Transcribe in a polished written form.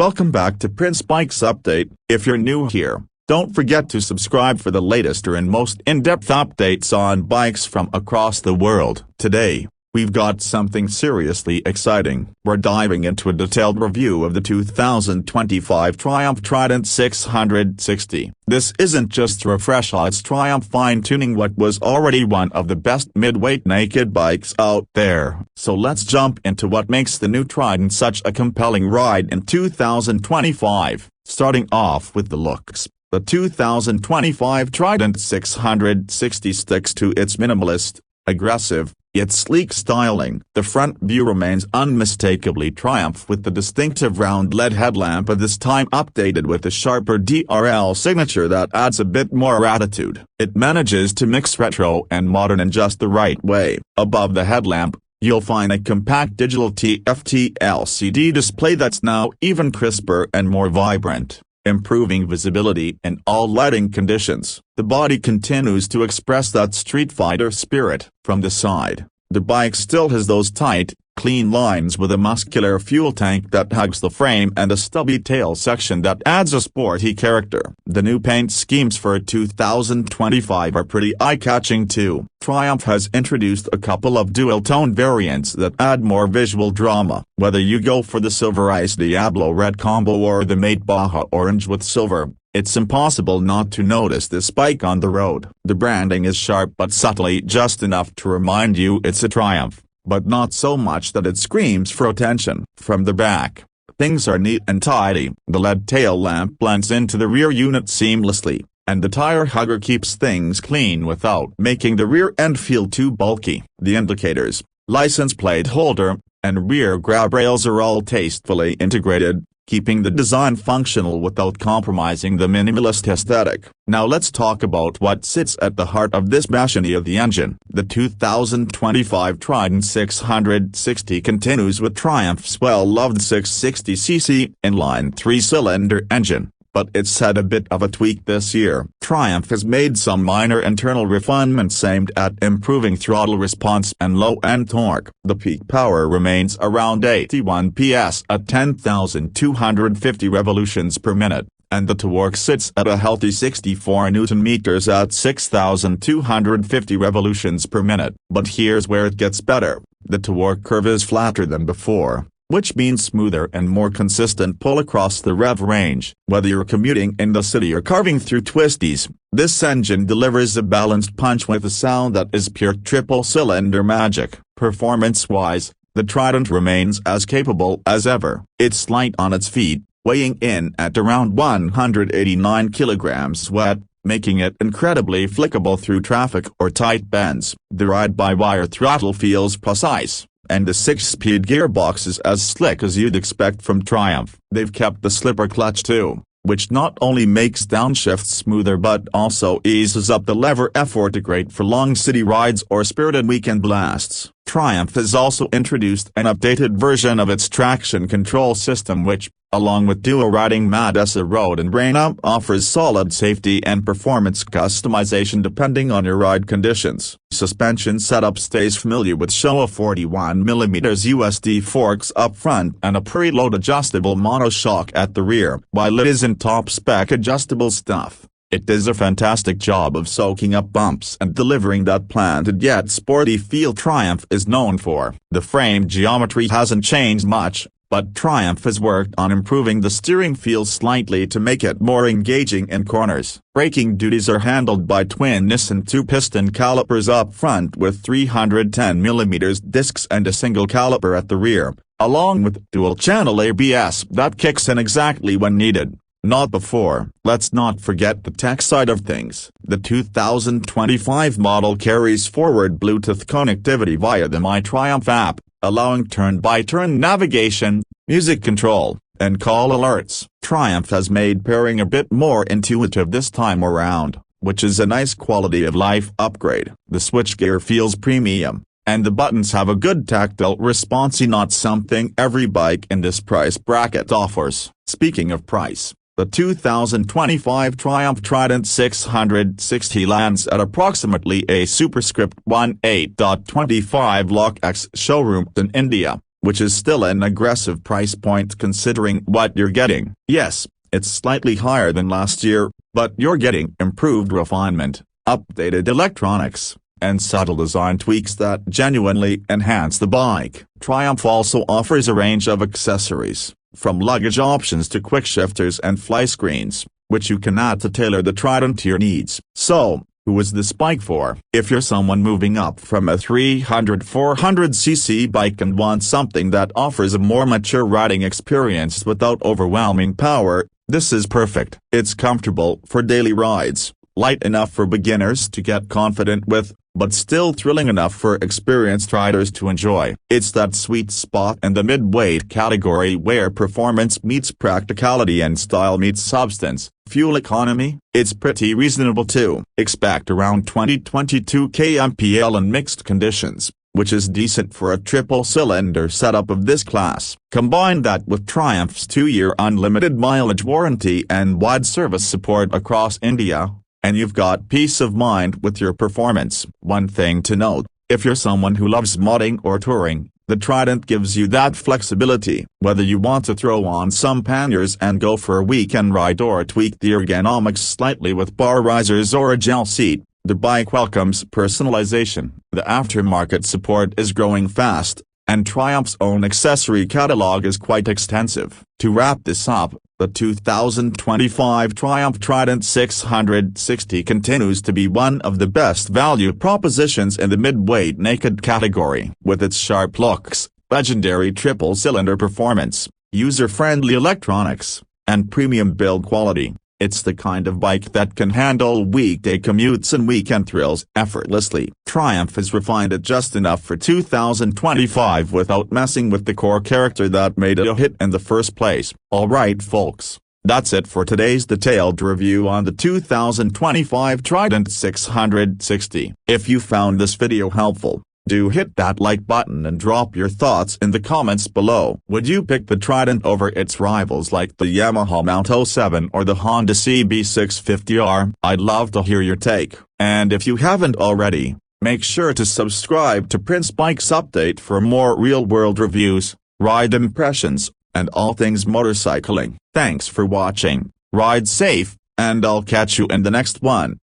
Welcome back to Prince Bikes Update. If you're new here, don't forget to subscribe for the latest and most in-depth updates on bikes from across the world. Today, we've got something seriously exciting. We're diving into a detailed review of the 2025 Triumph Trident 660. This isn't just a refresh, it's Triumph fine-tuning what was already one of the best mid-weight naked bikes out there. So let's jump into what makes the new Trident such a compelling ride in 2025. Starting off with the looks. The 2025 Trident 660 sticks to its minimalist, aggressive, yet sleek styling. The front view remains unmistakably Triumph with the distinctive round LED headlamp, this time updated with a sharper DRL signature that adds a bit more attitude. It manages to mix retro and modern in just the right way. Above the headlamp, you'll find a compact digital TFT LCD display that's now even crisper and more vibrant, improving visibility in all lighting conditions. The body continues to express that Street Fighter spirit. From the side, the bike still has those tight, clean lines with a muscular fuel tank that hugs the frame and a stubby tail section that adds a sporty character. The new paint schemes for 2025 are pretty eye-catching too. Triumph has introduced a couple of dual-tone variants that add more visual drama. Whether you go for the Silver Ice Diablo Red combo or the Mate Baja Orange with silver, it's impossible not to notice this bike on the road. The branding is sharp but subtly just enough to remind you it's a Triumph, but not so much that it screams for attention. From the back, things are neat and tidy. The LED tail lamp blends into the rear unit seamlessly, and the tire hugger keeps things clean without making the rear end feel too bulky. The indicators, license plate holder, and rear grab rails are all tastefully integrated, keeping the design functional without compromising the minimalist aesthetic. Now let's talk about what sits at the heart of this machine of the engine. The 2025 Trident 660 continues with Triumph's well-loved 660cc inline 3-cylinder engine, but it's had a bit of a tweak this year. Triumph has made some minor internal refinements aimed at improving throttle response and low-end torque. The peak power remains around 81 PS at 10,250 revolutions per minute, and the torque sits at a healthy 64 Nm at 6,250 revolutions per minute. But here's where it gets better. The torque curve is flatter than before, which means smoother and more consistent pull across the rev range. Whether you're commuting in the city or carving through twisties, this engine delivers a balanced punch with a sound that is pure triple-cylinder magic. Performance-wise, the Trident remains as capable as ever. It's light on its feet, weighing in at around 189 kilograms wet, making it incredibly flickable through traffic or tight bends. The ride-by-wire throttle feels precise, and the 6-speed gearbox is as slick as you'd expect from Triumph. They've kept the slipper clutch too, which not only makes downshifts smoother but also eases up the lever effort, great for long city rides or spirited weekend blasts. Triumph has also introduced an updated version of its traction control system which, along with dual riding mode road and rain, offers solid safety and performance customization depending on your ride conditions. Suspension setup stays familiar with Showa 41mm USD forks up front and a preload adjustable monoshock at the rear. While it isn't top-spec adjustable stuff, it does a fantastic job of soaking up bumps and delivering that planted yet sporty feel Triumph is known for. The frame geometry hasn't changed much, but Triumph has worked on improving the steering feel slightly to make it more engaging in corners. Braking duties are handled by twin Nissan 2-piston calipers up front with 310mm discs and a single caliper at the rear, along with dual-channel ABS that kicks in exactly when needed, not before. Let's not forget the tech side of things. The 2025 model carries forward Bluetooth connectivity via the My Triumph app, allowing turn-by-turn navigation, music control, and call alerts. Triumph has made pairing a bit more intuitive this time around, which is a nice quality-of-life upgrade. The switchgear feels premium, and the buttons have a good tactile response, not something every bike in this price bracket offers. Speaking of price, the 2025 Triumph Trident 660 lands at approximately a superscript 18.25 lakh showroom in India, which is still an aggressive price point considering what you're getting. Yes, it's slightly higher than last year, but you're getting improved refinement, updated electronics, and subtle design tweaks that genuinely enhance the bike. Triumph also offers a range of accessories, from luggage options to quick shifters and fly screens, which you can add to tailor the Trident to your needs. So, who is this bike for? If you're someone moving up from a 300-400cc bike and want something that offers a more mature riding experience without overwhelming power, this is perfect. It's comfortable for daily rides, light enough for beginners to get confident with, but still thrilling enough for experienced riders to enjoy. It's that sweet spot in the mid-weight category where performance meets practicality and style meets substance. Fuel economy, it's pretty reasonable too. Expect around 20-22 kmpl in mixed conditions, which is decent for a triple-cylinder setup of this class. Combine that with Triumph's 2-year unlimited mileage warranty and wide service support across India, and you've got peace of mind with your performance. One thing to note, if you're someone who loves modding or touring, the Trident gives you that flexibility. Whether you want to throw on some panniers and go for a weekend ride or tweak the ergonomics slightly with bar risers or a gel seat, the bike welcomes personalization. The aftermarket support is growing fast, and Triumph's own accessory catalog is quite extensive. To wrap this up, the 2025 Triumph Trident 660 continues to be one of the best value propositions in the mid-weight naked category. With its sharp looks, legendary triple-cylinder performance, user-friendly electronics, and premium build quality, it's the kind of bike that can handle weekday commutes and weekend thrills effortlessly. Triumph has refined it just enough for 2025 without messing with the core character that made it a hit in the first place. Alright folks, that's it for today's detailed review on the 2025 Trident 660. If you found this video helpful, do hit that like button and drop your thoughts in the comments below. Would you pick the Trident over its rivals like the Yamaha Mount 07 or the Honda CB650R? I'd love to hear your take. And if you haven't already, make sure to subscribe to Prince Bikes Update for more real-world reviews, ride impressions, and all things motorcycling. Thanks for watching, ride safe, and I'll catch you in the next one.